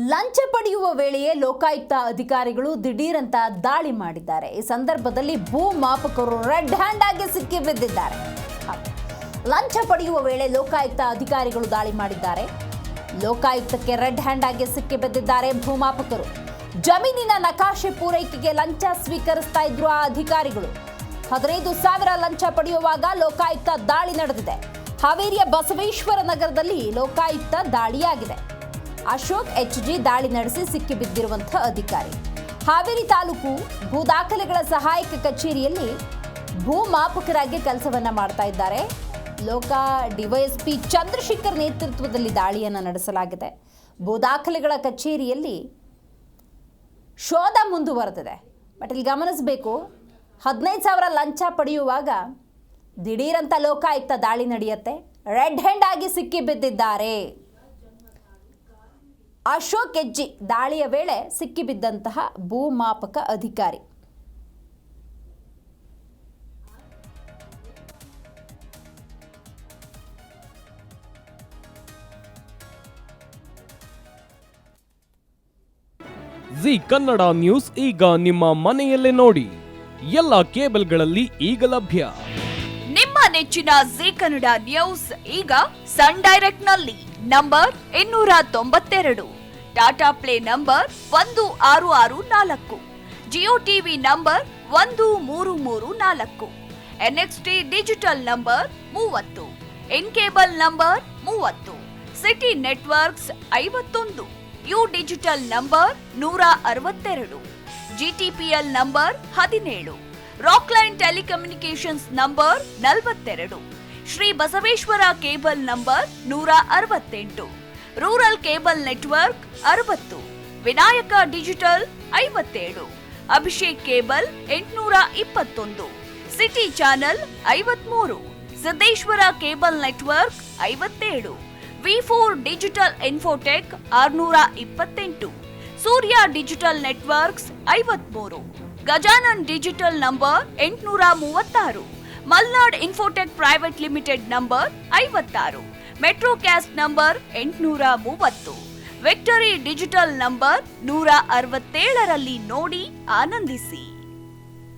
ಲಂಚ ಪಡೆಯುವ ವೇಳೆಯೇ ಲೋಕಾಯುಕ್ತ ಅಧಿಕಾರಿಗಳು ದಿಢೀರಂತ ದಾಳಿ ಮಾಡಿದ್ದಾರೆ. ಈ ಸಂದರ್ಭದಲ್ಲಿ ಭೂ ಮಾಪಕರು ರೆಡ್ ಹ್ಯಾಂಡ್ ಆಗಿ ಸಿಕ್ಕಿಬಿದ್ದಿದ್ದಾರೆ. ಲಂಚ ಪಡೆಯುವ ವೇಳೆ ಲೋಕಾಯುಕ್ತ ಅಧಿಕಾರಿಗಳು ದಾಳಿ ಮಾಡಿದ್ದಾರೆ. ಲೋಕಾಯುಕ್ತಕ್ಕೆ ರೆಡ್ ಹ್ಯಾಂಡ್ ಆಗಿ ಸಿಕ್ಕಿಬಿದ್ದಿದ್ದಾರೆ ಭೂಮಾಪಕರು. ಜಮೀನಿನ ನಕಾಶೆ ಪೂರೈಕೆಗೆ ಲಂಚ ಸ್ವೀಕರಿಸ್ತಾ ಇದ್ರು ಆ ಅಧಿಕಾರಿಗಳು. 15,000 ಲಂಚ ಪಡೆಯುವಾಗ ಲೋಕಾಯುಕ್ತ ದಾಳಿ ನಡೆದಿದೆ. ಹಾವೇರಿಯ ಬಸವೇಶ್ವರ ನಗರದಲ್ಲಿ ಲೋಕಾಯುಕ್ತ ದಾಳಿಯಾಗಿದೆ. ಅಶೋಕ್ HG ದಾಳಿ ನಡೆಸಿ ಸಿಕ್ಕಿಬಿದ್ದಿರುವಂತಹ ಅಧಿಕಾರಿ. ಹಾವೇರಿ ತಾಲೂಕು ಭೂ ದಾಖಲೆಗಳ ಸಹಾಯಕ ಕಚೇರಿಯಲ್ಲಿ ಭೂಮಾಪಕರಾಗಿ ಕೆಲಸವನ್ನ ಮಾಡ್ತಾ ಇದ್ದಾರೆ. ಲೋಕ ಡಿವೈಎಸ್ಪಿ ಚಂದ್ರಶೇಖರ್ ನೇತೃತ್ವದಲ್ಲಿ ದಾಳಿಯನ್ನು ನಡೆಸಲಾಗಿದೆ. ಭೂ ದಾಖಲೆಗಳ ಕಚೇರಿಯಲ್ಲಿ ಶೋಧ ಮುಂದುವರೆದಿದೆ. ಬಟ್ ಇಲ್ಲಿ ಗಮನಿಸಬೇಕು, 15,000 ಲಂಚ ಪಡೆಯುವಾಗ ದಿಢೀರಂತ ಲೋಕಾಯುಕ್ತ ದಾಳಿ ನಡೆಯುತ್ತೆ. ರೆಡ್ ಹ್ಯಾಂಡ್ ಆಗಿ ಸಿಕ್ಕಿಬಿದ್ದಿದ್ದಾರೆ. ಅಶೋಕ್ HG ದಾಳಿಯ ವೇಳೆ ಸಿಕ್ಕಿಬಿದ್ದಂತಹ ಭೂಮಾಪಕ ಅಧಿಕಾರಿ. ಜಿ ಕನ್ನಡ ನ್ಯೂಸ್ ಈಗ ನಿಮ್ಮ ಮನೆಯಲ್ಲೇ ನೋಡಿ. ಎಲ್ಲ ಕೇಬಲ್ಗಳಲ್ಲಿ ಈಗ ಲಭ್ಯ. ನಿಮ್ಮ ನೆಚ್ಚಿನ ಜಿ ಕನ್ನಡ ನ್ಯೂಸ್ ಈಗ ಸನ್ ಡೈರೆಕ್ಟ್ ನಲ್ಲಿ number 292, Tata play number 1664, Jio TV number 1334, NXT digital number 30, in cable number 30, city networks 51, U digital number 162, GTPL number 17, Rockline telecommunications number 42, Shri Basaveshwara cable number 168, rural cable network 60, Vinayaka digital 57, Abhishek cable 821, city channel 53, Siddeshwara cable network 57, V4 digital Infotech 628, Surya digital networks 53, Gajanan digital number 836, Malnad infotech private limited number 56, metro cast number 830, victory digital number 167ರಲ್ಲಿ ನೋಡಿ ಆನಂದಿಸಿ.